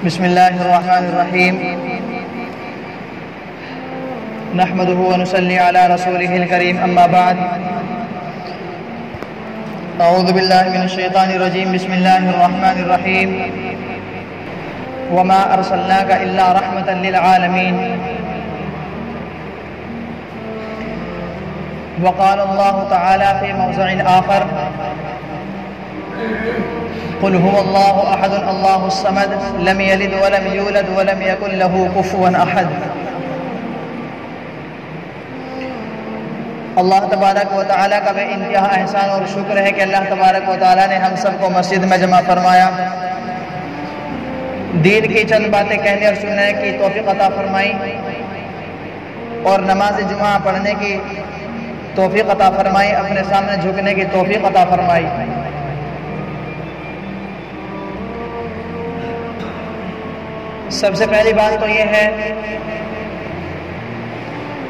بسم الله الرحمن الرحيم نحمده ونصلي على رسوله الكريم أما بعد أعوذ بالله من الشيطان الرجيم بسم الله الرحمن الرحيم وما أرسلناك إلا رحمة للعالمين وقال الله تعالى في موضع آخر قل هو الله أحد الله الصمد لم يلد ولم يولد ولم يكن له كفوا أحد۔ اللہ تبارک و تعالیٰ کا بے انتہا احسان اور شکر ہے کہ اللہ تبارک و تعالیٰ نے ہم سب کو مسجد میں جمع فرمایا، دین کی چند باتیں کہنے اور سننے کی توفیق عطا فرمائی اور نماز جمعہ پڑھنے کی توفیق عطا فرمائی، اپنے سامنے جھکنے کی توفیق عطا فرمائی۔ سب سے پہلی بات تو یہ ہے،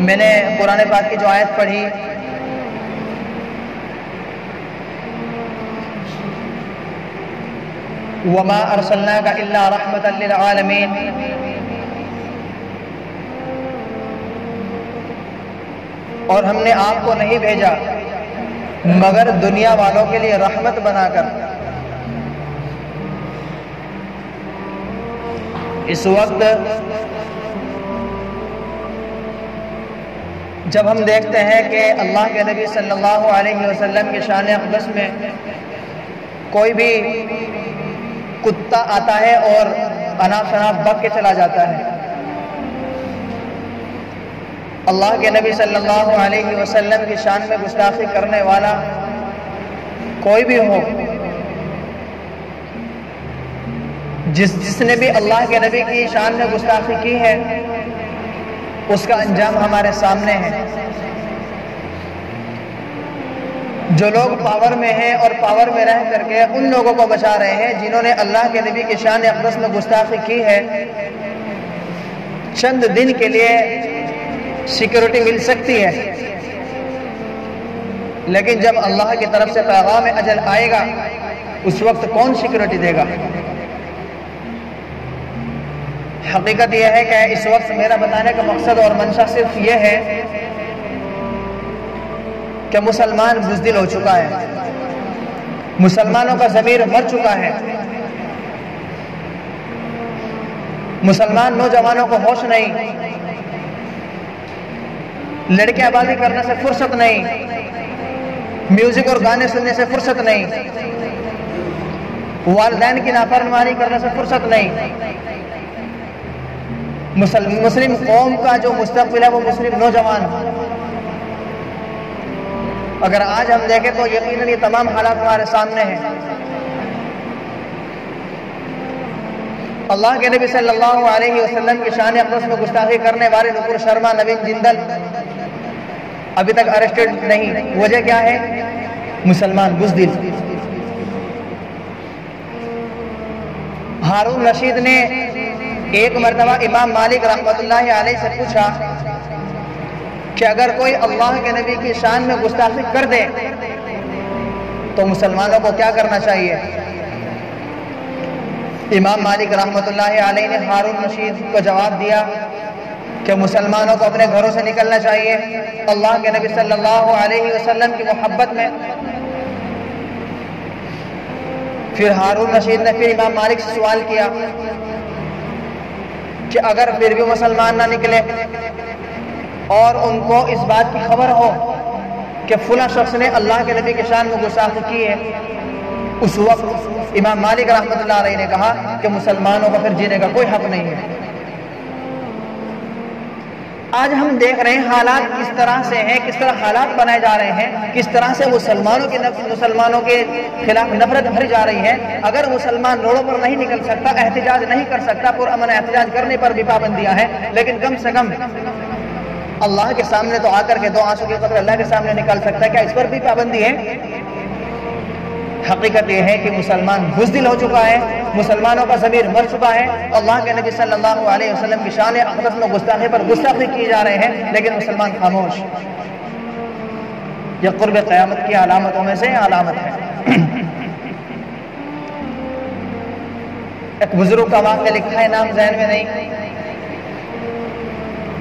میں نے قرآن پاک کی جو آیت پڑھی وَمَا أَرْسَلْنَاكَ إِلَّا رَحْمَةً لِلْعَالَمِينَ، اور ہم نے آپ کو نہیں بھیجا مگر دنیا والوں کے لیے رحمت بنا کر۔ اس وقت جب ہم دیکھتے ہیں کہ اللہ کے نبی صلی اللہ علیہ وسلم کی شان اقدس میں کوئی بھی کتا آتا ہے اور اناپ شناپ بک کے چلا جاتا ہے، اللہ کے نبی صلی اللہ علیہ وسلم کی شان میں گستاخی کرنے والا کوئی بھی ہو، جس نے بھی اللہ کے نبی کی شان میں گستاخی کی ہے، اس کا انجام ہمارے سامنے ہے۔ جو لوگ پاور میں ہیں اور پاور میں رہ کر کے ان لوگوں کو بچا رہے ہیں جنہوں نے اللہ کے نبی کی شان اقدس میں گستاخی کی ہے، چند دن کے لیے سیکیورٹی مل سکتی ہے، لیکن جب اللہ کی طرف سے پیغام اجل آئے گا اس وقت کون سیکیورٹی دے گا؟ حقیقت یہ ہے کہ اس وقت میرا بتانے کا مقصد اور منشا صرف یہ ہے کہ مسلمان بزدل ہو چکا ہے، مسلمانوں کا ضمیر مر چکا ہے، مسلمان نوجوانوں کو ہوش نہیں، لڑکیاں بازی کرنے سے فرصت نہیں، میوزک اور گانے سننے سے فرصت نہیں، والدین کی نافرمانی کرنے سے فرصت نہیں۔ مسلم قوم کا جو مستقبل ہے وہ مسلم نوجوان، اگر آج ہم دیکھیں تو یقیناً یہ تمام حالات ہمارے سامنے ہیں۔ اللہ کے نبی صلی اللہ علیہ وسلم کی شان اقدس میں گستاخی کرنے والے نپور شرما، نوین جندل ابھی تک اریسٹڈ نہیں، وجہ کیا ہے؟ مسلمان بزدل۔ ہارون رشید نے ایک مرتبہ امام مالک رحمۃ اللہ علیہ سے پوچھا کہ اگر کوئی اللہ کے نبی کی شان میں گستاخی کر دے تو مسلمانوں کو کیا کرنا چاہیے؟ امام مالک رحمۃ اللہ علیہ نے ہارون رشید کو جواب دیا کہ مسلمانوں کو اپنے گھروں سے نکلنا چاہیے اللہ کے نبی صلی اللہ علیہ وسلم کی محبت میں۔ پھر ہارون رشید نے پھر امام مالک سے سوال کیا کہ اگر پھر بھی مسلمان نہ نکلے اور ان کو اس بات کی خبر ہو کہ فلاں شخص نے اللہ کے نبی کی شان میں گستاخی کی ہے، اس وقت امام مالک رحمۃ اللہ علیہ نے کہا کہ مسلمانوں کو پھر جینے کا کوئی حق نہیں ہے۔ آج ہم دیکھ رہے ہیں حالات کس طرح سے ہیں، کس طرح حالات بنائے جا رہے ہیں، کس طرح سے مسلمانوں کے خلاف نفرت بھری جا رہی ہے۔ اگر مسلمان روڈوں پر نہیں نکل سکتا، احتجاج نہیں کر سکتا، پرامن احتجاج کرنے پر بھی پابندیاں ہیں، لیکن کم سے کم اللہ کے سامنے تو آ کر کے دو آنسو کے قطرے اللہ کے سامنے نکال سکتا ہے، کیا اس پر بھی پابندی ہے؟ حقیقت یہ ہے کہ مسلمان بزدل ہو چکا ہے، مسلمانوں کا ضمیر مر چکا ہے، اللہ کے نبی صلی اللہ علیہ وسلم کی شان اقدس میں گستاخی پر گستاخی کی جا رہے ہیں، لیکن مسلمان خاموش۔ یہ قرب قیامت کی علامتوں میں سے علامت ہے۔ ایک بزرگ کا واقعہ لکھا ہے، نام ذہن میں نہیں،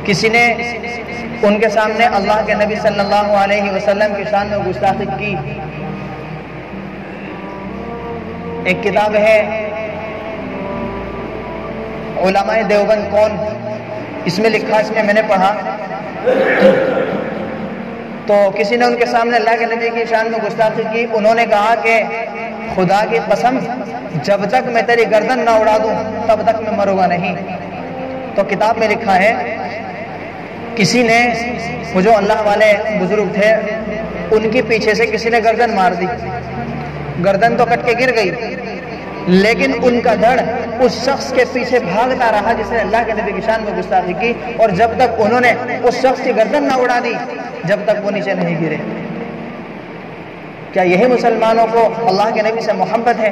کسی نے ان کے سامنے اللہ کے نبی صلی اللہ علیہ وسلم کی شان میں گستاخی کی۔ ایک کتاب ہے علماء دیوبند کون، اس میں لکھا، اس میں نے پڑھا، تو کسی نے ان کے سامنے اللہ کے نبی کی شان میں گستاخی کی۔ انہوں نے کہا کہ خدا کی قسم، جب تک میں تیری گردن نہ اڑا دوں تب تک میں مروں گا نہیں۔ تو کتاب میں لکھا ہے کسی نے، وہ جو اللہ والے بزرگ تھے، ان کے پیچھے سے کسی نے گردن مار دی، گردن تو کٹ کے گر گئی، لیکن ان کا دھڑ اس شخص کے پیچھے بھاگتا رہا جس نے اللہ کے نبی کی شان میں گستاخی کی، اور جب تک انہوں نے اس شخص کی گردن نہ اڑا دی جب تک وہ نیچے نہیں گرے۔ کیا یہی مسلمانوں کو اللہ کے نبی سے محبت ہے؟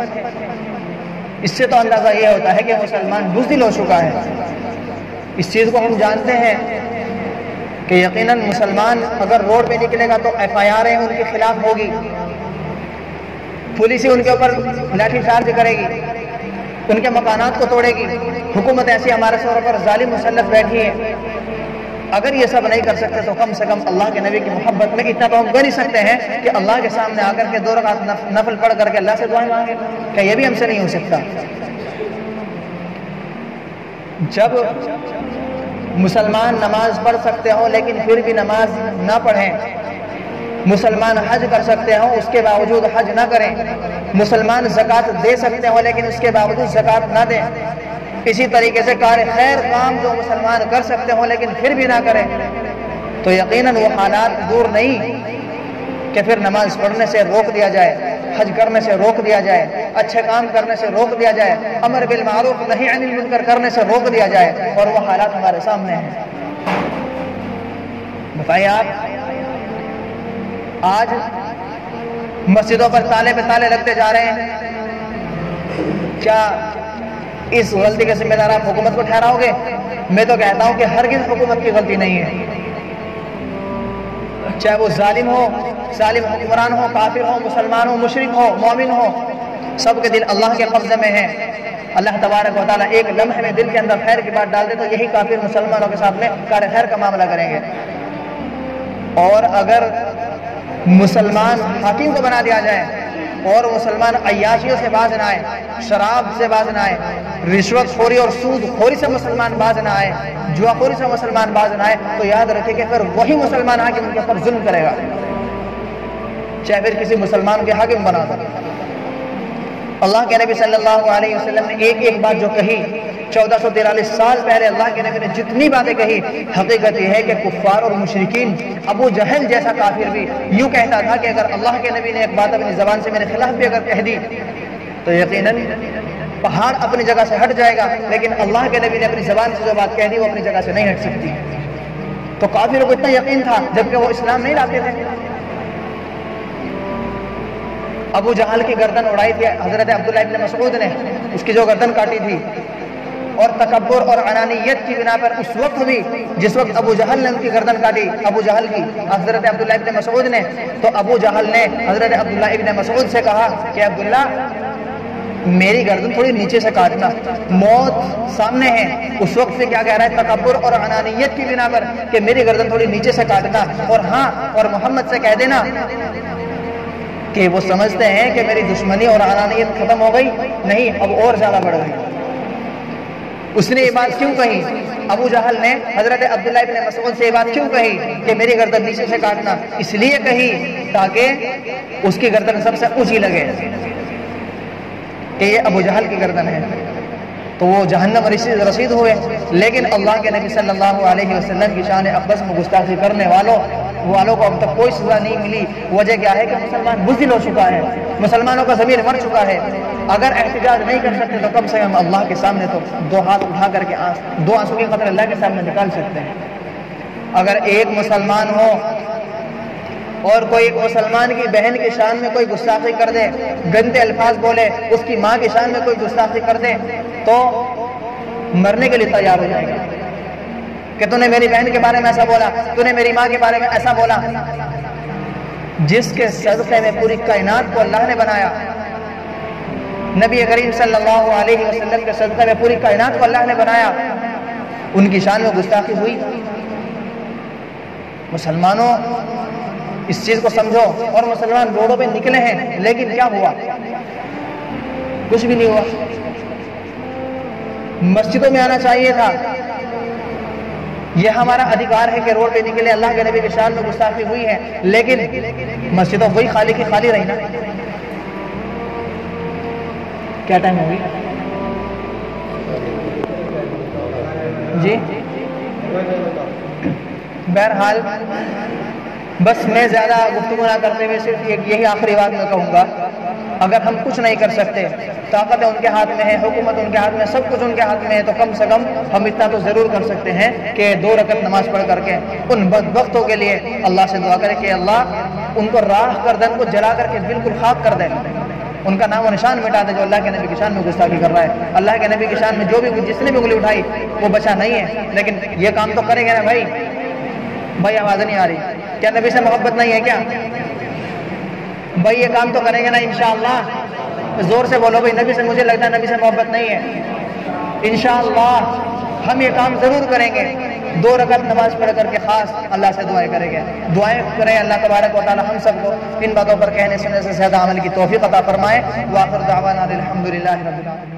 اس سے تو اندازہ یہ ہوتا ہے کہ مسلمان بزدل ہو چکا ہے۔ اس چیز کو ہم جانتے ہیں کہ یقیناً مسلمان اگر روڈ پہ نکلے گا تو FIR ان کے خلاف ہوگی، پولیس ان کے اوپر لاٹھی چارج کرے گی، ان کے مکانات کو توڑے گی، حکومت ایسی ہمارے سر پر ظالم مسلط بیٹھی ہے۔ اگر یہ سب نہیں کر سکتے تو کم سے کم اللہ کے نبی کی محبت میں اتنا تو ہم کر ہی سکتے ہیں کہ اللہ کے سامنے آ کر کے 2 رکعت نفل پڑھ کر کے اللہ سے دعائیں مانگے۔ کہ یہ بھی ہم سے نہیں ہو سکتا؟ جب مسلمان نماز پڑھ سکتے ہوں لیکن پھر بھی نماز نہ پڑھیں، مسلمان حج کر سکتے ہوں اس کے باوجود حج نہ کریں، مسلمان زکوٰۃ دے سکتے ہوں لیکن اس کے باوجود زکوٰۃ نہ دیں، اسی طریقے سے کار خیر کام جو مسلمان کر سکتے ہوں لیکن پھر بھی نہ کریں، تو یقیناً وہ حالات دور نہیں کہ پھر نماز پڑھنے سے روک دیا جائے، حج کرنے سے روک دیا جائے، اچھے کام کرنے سے روک دیا جائے، امر بالمعروف نہی عن المنکر کرنے سے روک دیا جائے، اور وہ حالات ہمارے سامنے ہیں۔ بتائیے آپ، آج مسجدوں پر تالے پہ تالے لگتے جا رہے ہیں، کیا اس غلطی کے ذمہ دار آپ حکومت کو ٹھہراؤ گے؟ میں تو کہتا ہوں کہ ہرگز حکومت کی غلطی نہیں ہے، چاہے وہ ظالم ہو، ظالم حکمران ہو، کافر ہو، مسلمان ہو، مشرک ہو، مومن ہو، سب کے دل اللہ کے قبضے میں ہیں۔ اللہ تبارک و تعالیٰ ایک لمحے میں دل کے اندر خیر کی بات ڈال دے تو یہی کافر مسلمانوں کے ساتھ میں کار خیر کا معاملہ کریں گے۔ اور اگر مسلمان حاکم کو بنا دیا جائے اور مسلمان عیاشیوں سے باز نہ آئے، شراب سے باز نہ آئے، رشوت خوری اور سود خوری سے مسلمان باز نہ آئے، جوا خوری سے مسلمان باز نہ آئے، تو یاد رکھے کہ پھر وہی مسلمان حاکم ان کے اوپر ظلم کرے گا، چاہے پھر کسی مسلمان کے حاکم بنا دو۔ اللہ کے نبی صلی اللہ علیہ وسلم نے ایک ایک بات جو کہی، 1443 سال پہلے اللہ کے نبی نے جتنی باتیں کہی، حقیقت یہ ہے کہ کفار اور مشرکین، ابو جہل جیسا کافر بھی یوں کہتا تھا کہ اگر اللہ کے نبی نے ایک بات اپنی زبان سے میرے خلاف بھی اگر کہہ دی تو یقیناً پہاڑ اپنی جگہ سے ہٹ جائے گا، لیکن اللہ کے نبی نے اپنی زبان سے جو بات کہہ دی وہ اپنی جگہ سے نہیں ہٹ سکتی۔ تو کافروں کو اتنا یقین تھا جبکہ وہ اسلام نہیں لاتے تھے۔ ابو جہل کی گردن اڑائی تھی حضرت عبداللہ ابن مسعود نے، اس کی جو گردن کاٹی تھی، اور تکبر اور انانیت کی بنا پر اس وقت بھی جس وقت ابو جہل نے ان کی گردن کاٹی، ابو جہل کی، حضرت عبداللہ ابن مسعود نے، تو ابو جہل نے حضرت عبداللہ ابن مسعود سے کہا کہ عبداللہ میری گردن تھوڑی نیچے سے کاٹنا، موت سامنے ہے۔ اس وقت سے کیا کہہ رہا ہے؟ تکبر اور انانیت کی بنا پر کہ میری گردن تھوڑی نیچے سے کاٹنا، اور ہاں، اور محمد سے کہہ دینا کہ وہ سمجھتے ہیں کہ میری دشمنی اور انانیت ختم ہو گئی، نہیں، اب اور زیادہ بڑھ گئی۔ اس نے یہ بات کیوں کہی؟ ابو جہل نے حضرت عبداللہ ابن مسعود سے یہ بات کیوں کہی کہ میری گردن نیچے سے کاٹنا؟ اس لیے کہی تاکہ اس کی گردن سب سے اونچی لگے کہ یہ ابو جہل کی گردن ہے، تو وہ جہنم رسید ہوئے۔ لیکن اللہ کے نبی صلی اللہ علیہ وسلم کی شان اقدس میں گستاخی کرنے والوں کو اب تک کوئی سزا نہیں ملی۔ وجہ کیا ہے کہ مسلمان بزدل ہو چکا ہے، مسلمانوں کا ضمیر مر چکا ہے۔ اگر احتجاج نہیں کر سکتے تو کم سے کم اللہ کے سامنے تو 2 ہاتھ اٹھا کر کے 2 آنسو کی قطرے اللہ کے سامنے نکال سکتے ہیں۔ اگر ایک مسلمان ہو اور کوئی مسلمان کی بہن کی شان میں کوئی گستاخی کر دے، گندے الفاظ بولے، اس کی ماں کی شان میں کوئی گستاخی کر دے، تو مرنے کے لیے تیار ہو جائے گا کہ تو نے میری بہن کے بارے میں ایسا بولا، تو نے میری ماں کے بارے میں ایسا بولا۔ جس کے صدقے میں پوری کائنات کو اللہ نے بنایا، نبی کریم صلی اللہ علیہ وسلم کے صدقے میں پوری کائنات کو اللہ نے بنایا، ان کی شان میں گستاخی ہوئی۔ مسلمانوں اس چیز کو سمجھو، اور مسلمان روڈوں پہ نکلے ہیں، لیکن کیا ہوا؟ کچھ بھی نہیں ہوا۔ مسجدوں میں آنا چاہیے تھا، یہ ہمارا ادھیکار ہے کہ روڈ پہ نکلے، اللہ کے نبی کی شان میں گستاخی ہوئی ہے، لیکن مسجدوں وہی خالی کی خالی رہی نا۔ کیا ٹائم ہوگی جی؟ بہرحال بس میں زیادہ گفتگو نہ کرتے ہوئے صرف یہی آخری بات میں کہوں گا، اگر ہم کچھ نہیں کر سکتے، طاقت ان کے ہاتھ میں ہے، حکومت ان کے ہاتھ میں، سب کچھ ان کے ہاتھ میں ہے، تو کم سے کم ہم اتنا تو ضرور کر سکتے ہیں کہ 2 رکعت نماز پڑھ کر کے ان بدبختوں کے لیے اللہ سے دعا کرے کہ اللہ ان کو راہ گردن کو جلا کر کے بالکل خاک کر دے، ان کا نام و نشان مٹا دے جو اللہ کے نبی کی شان میں گستاخی کر رہا ہے۔ اللہ کے نبی کی شان میں جو بھی جس نے بھی انگلی اٹھائی وہ بچا نہیں ہے، لیکن یہ کام تو کریں گے نا بھائی آواز نہیں آ رہی، کیا نبی سے محبت نہیں ہے کیا بھائی؟ یہ کام تو کریں گے نا انشاءاللہ؟ زور سے بولو بھائی، نبی سے مجھے لگتا ہے نبی سے محبت نہیں ہے، انشاءاللہ ہم یہ کام ضرور کریں گے، 2 رکعت نماز پڑھ کر کے خاص اللہ سے دعائیں کریں گے، دعائیں کریں اللہ تبارک و تعالی ہم سب کو ان باتوں پر کہنے سننے سے زیادہ عمل کی توفیق عطا فرمائے۔ وآخر دعوانا الحمدللہ رب العالمین۔